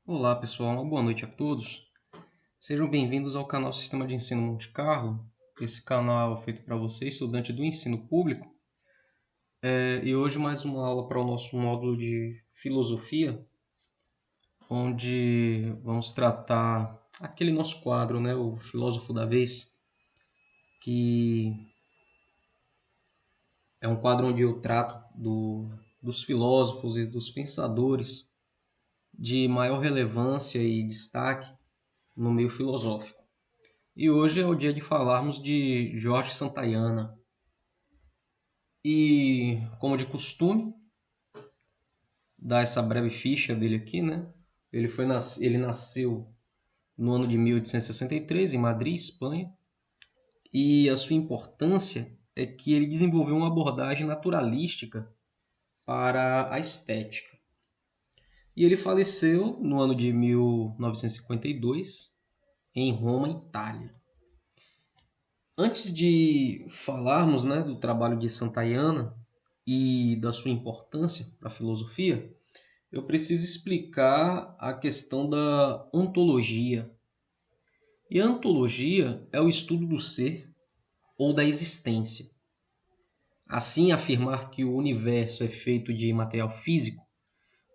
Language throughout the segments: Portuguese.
Olá pessoal, uma boa noite a todos. Sejam bem-vindos ao canal Sistema de Ensino Monte Carlo. Esse canal é feito para você, estudante do ensino público. E hoje mais uma aula para o nosso módulo de filosofia, onde vamos tratar aquele nosso quadro, né, o filósofo da vez, que é um quadro onde eu trato dos filósofos e dos pensadores de maior relevância e destaque no meio filosófico. E hoje é o dia de falarmos de Jorge Santayana. E, como de costume, dar essa breve ficha dele aqui, né? Ele nasceu no ano de 1863 em Madrid, Espanha, e a sua importância é que ele desenvolveu uma abordagem naturalística para a estética. E ele faleceu no ano de 1952 em Roma, Itália. Antes de falarmos, né, do trabalho de Santayana e da sua importância para a filosofia, eu preciso explicar a questão da ontologia. E a ontologia é o estudo do ser ou da existência. Assim, afirmar que o universo é feito de material físico,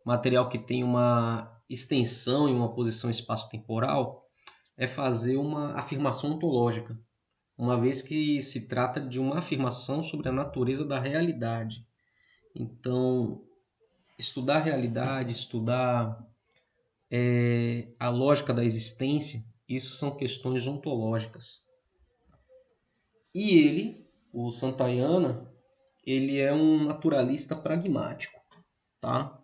material que tem uma extensão e uma posição espaço-temporal, é fazer uma afirmação ontológica, uma vez que se trata de uma afirmação sobre a natureza da realidade. Então, estudar a realidade, estudar a lógica da existência, isso são questões ontológicas. E ele, o Santayana, ele é um naturalista pragmático, tá?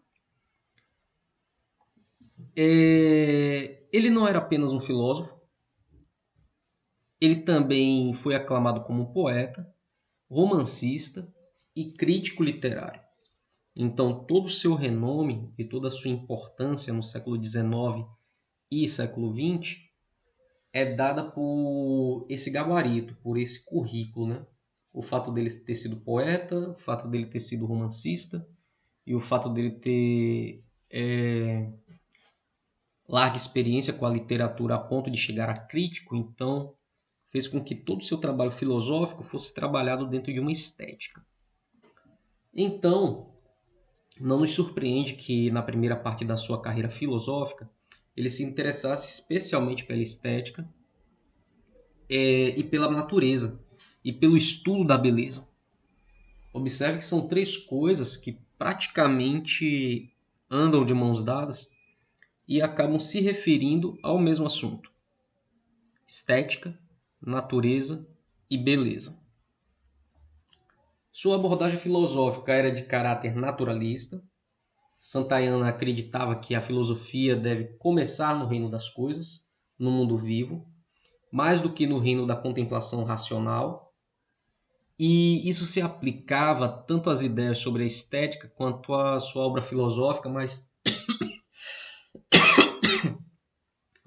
Ele não era apenas um filósofo, ele também foi aclamado como um poeta, romancista e crítico literário. Então, todo o seu renome e toda a sua importância no século XIX e século XX é dada por esse gabarito, por esse currículo, né? O fato dele ter sido poeta, o fato dele ter sido romancista e o fato dele ter larga experiência com a literatura a ponto de chegar a crítico, então fez com que todo o seu trabalho filosófico fosse trabalhado dentro de uma estética. Então, não nos surpreende que na primeira parte da sua carreira filosófica ele se interessasse especialmente pela estética e pela natureza e pelo estudo da beleza. Observe que são três coisas que praticamente andam de mãos dadas e acabam se referindo ao mesmo assunto: estética, natureza e beleza. Sua abordagem filosófica era de caráter naturalista. Santayana acreditava que a filosofia deve começar no reino das coisas, no mundo vivo, mais do que no reino da contemplação racional. E isso se aplicava tanto às ideias sobre a estética quanto à sua obra filosófica, mas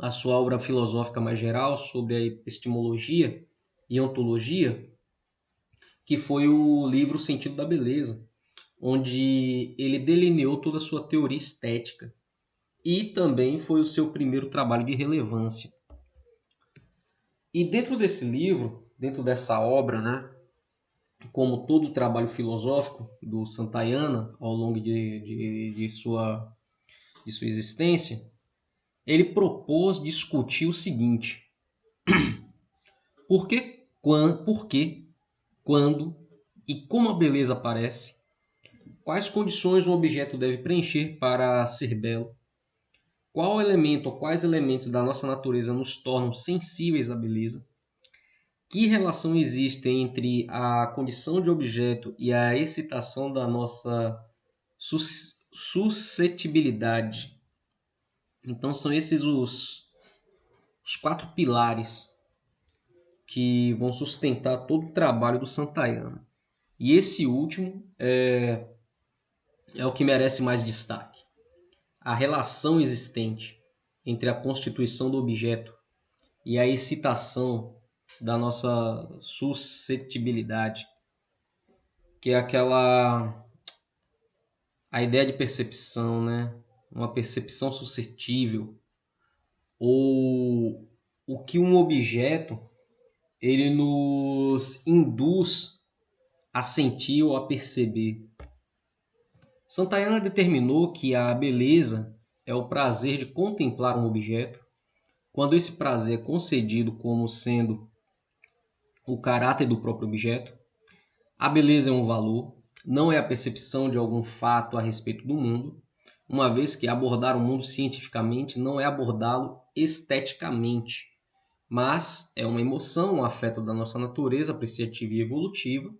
a sua obra filosófica mais geral sobre a epistemologia e ontologia, que foi o livro O Sentido da Beleza, onde ele delineou toda a sua teoria estética. E também foi o seu primeiro trabalho de relevância. E dentro desse livro, dentro dessa obra, né, como todo o trabalho filosófico do Santayana ao longo de sua existência, ele propôs discutir o seguinte: por que, quando e como a beleza aparece, quais condições um objeto deve preencher para ser belo, qual elemento ou quais elementos da nossa natureza nos tornam sensíveis à beleza, que relação existe entre a condição de objeto e a excitação da nossa suscetibilidade. Então são esses os quatro pilares que vão sustentar todo o trabalho do Santayana. E esse último é o que merece mais destaque. A relação existente entre a constituição do objeto e a excitação da nossa suscetibilidade, que é a ideia de percepção, né? uma percepção suscetível, ou o que um objeto ele nos induz a sentir ou a perceber. Santayana determinou que a beleza é o prazer de contemplar um objeto, quando esse prazer é concedido como sendo o caráter do próprio objeto. A beleza é um valor, não é a percepção de algum fato a respeito do mundo, uma vez que abordar o mundo cientificamente não é abordá-lo esteticamente, mas é uma emoção, um afeto da nossa natureza apreciativa e evolutiva,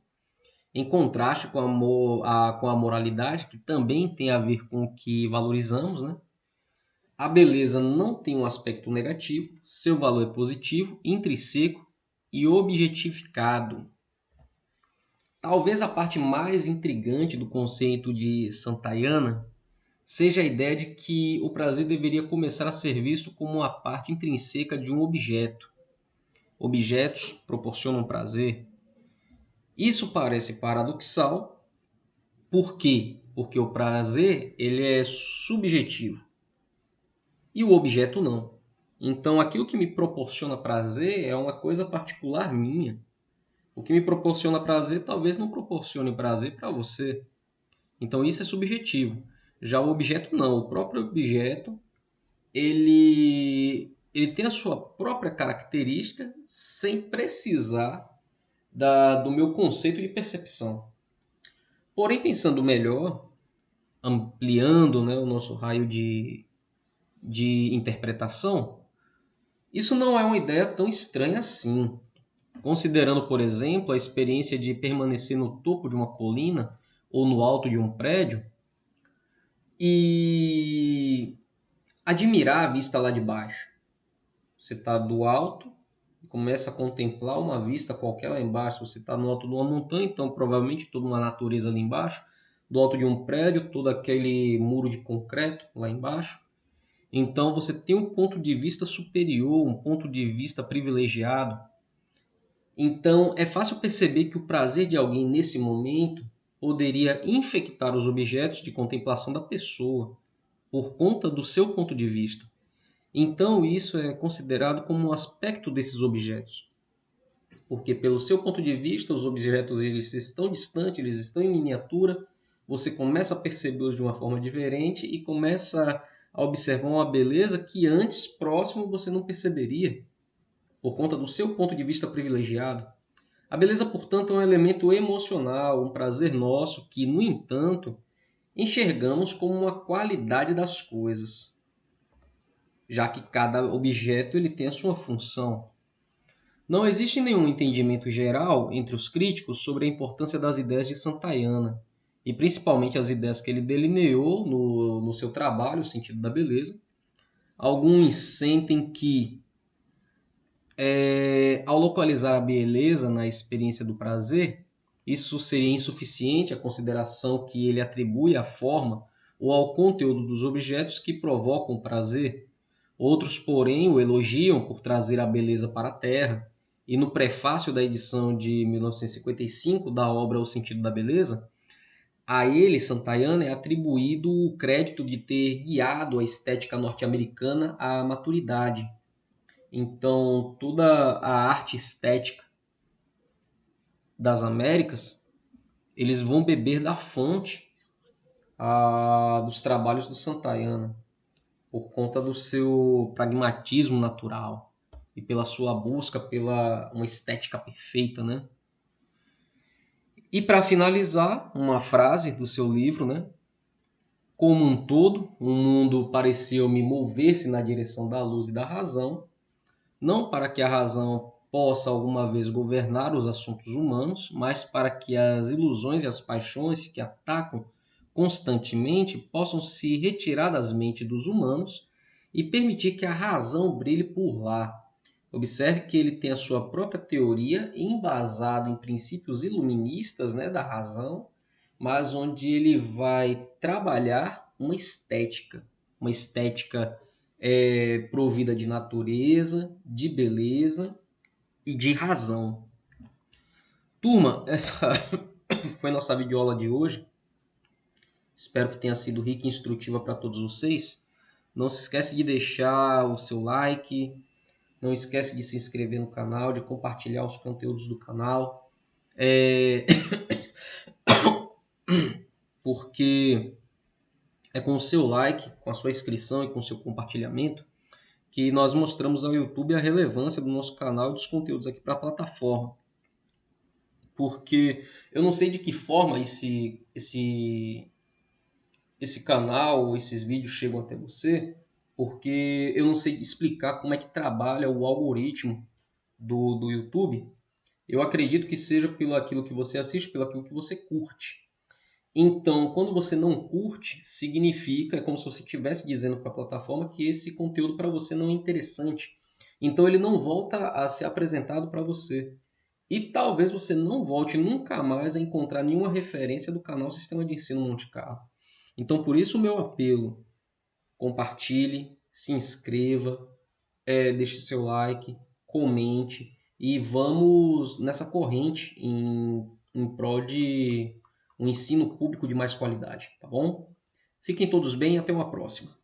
em contraste com a moralidade, que também tem a ver com o que valorizamos, né? A beleza não tem um aspecto negativo, seu valor é positivo, intrínseco e objetificado. Talvez a parte mais intrigante do conceito de Santayana seja a ideia de que o prazer deveria começar a ser visto como uma parte intrínseca de um objeto. Objetos proporcionam prazer. Isso parece paradoxal. Por quê? Porque o prazer ele é subjetivo e o objeto não. Então, aquilo que me proporciona prazer é uma coisa particular minha. O que me proporciona prazer talvez não proporcione prazer para você. Então, isso é subjetivo. Já o objeto não. O próprio objeto ele tem a sua própria característica sem precisar do meu conceito de percepção. Porém, pensando melhor, ampliando, né, o nosso raio de interpretação, isso não é uma ideia tão estranha assim. Considerando, por exemplo, a experiência de permanecer no topo de uma colina ou no alto de um prédio e admirar a vista lá de baixo. Você está do alto e começa a contemplar uma vista qualquer lá embaixo. Você está no alto de uma montanha, então provavelmente toda uma natureza ali embaixo. Do alto de um prédio, todo aquele muro de concreto lá embaixo. Então você tem um ponto de vista superior, um ponto de vista privilegiado. Então é fácil perceber que o prazer de alguém nesse momento poderia infectar os objetos de contemplação da pessoa, por conta do seu ponto de vista. Então isso é considerado como um aspecto desses objetos. Porque pelo seu ponto de vista, os objetos eles estão distantes, eles estão em miniatura, você começa a percebê-los de uma forma diferente e começa a observar uma beleza que antes, próximo, você não perceberia, por conta do seu ponto de vista privilegiado. A beleza, portanto, é um elemento emocional, um prazer nosso que, no entanto, enxergamos como uma qualidade das coisas, já que cada objeto ele tem a sua função. Não existe nenhum entendimento geral entre os críticos sobre a importância das ideias de Santayana, e principalmente as ideias que ele delineou no seu trabalho, O Sentido da Beleza. Alguns sentem que, ao localizar a beleza na experiência do prazer, isso seria insuficiente à consideração que ele atribui à forma ou ao conteúdo dos objetos que provocam prazer. Outros, porém, o elogiam por trazer a beleza para a Terra, e no prefácio da edição de 1955 da obra O Sentido da Beleza, a ele, Santayana, é atribuído o crédito de ter guiado a estética norte-americana à maturidade. Então, toda a arte estética das Américas, eles vão beber da fonte dos trabalhos do Santayana, por conta do seu pragmatismo natural e pela sua busca pela uma estética perfeita, né? E para finalizar, uma frase do seu livro, né? Como um todo, o mundo pareceu-me mover-se na direção da luz e da razão, não para que a razão possa alguma vez governar os assuntos humanos, mas para que as ilusões e as paixões que atacam constantemente possam se retirar das mentes dos humanos e permitir que a razão brilhe por lá. Observe que ele tem a sua própria teoria embasado em princípios iluministas, né, da razão, mas onde ele vai trabalhar uma estética provida de natureza, de beleza e de razão. Turma, essa foi nossa videoaula de hoje. Espero que tenha sido rica e instrutiva para todos vocês. Não se esquece de deixar o seu like, não esquece de se inscrever no canal, de compartilhar os conteúdos do canal. Porque é com o seu like, com a sua inscrição e com o seu compartilhamento que nós mostramos ao YouTube a relevância do nosso canal e dos conteúdos aqui para a plataforma. Porque eu não sei de que forma esse canal, esses vídeos chegam até você, porque eu não sei explicar como é que trabalha o algoritmo do YouTube. Eu acredito que seja pelo aquilo que você assiste, pelo aquilo que você curte. Então, quando você não curte, significa, é como se você estivesse dizendo para a plataforma que esse conteúdo para você não é interessante. Então, ele não volta a ser apresentado para você. E talvez você não volte nunca mais a encontrar nenhuma referência do canal Sistema de Ensino Monte Carlo. Então, por isso o meu apelo, compartilhe, se inscreva, deixe seu like, comente e vamos nessa corrente em prol de um ensino público de mais qualidade, tá bom? Fiquem todos bem e até uma próxima.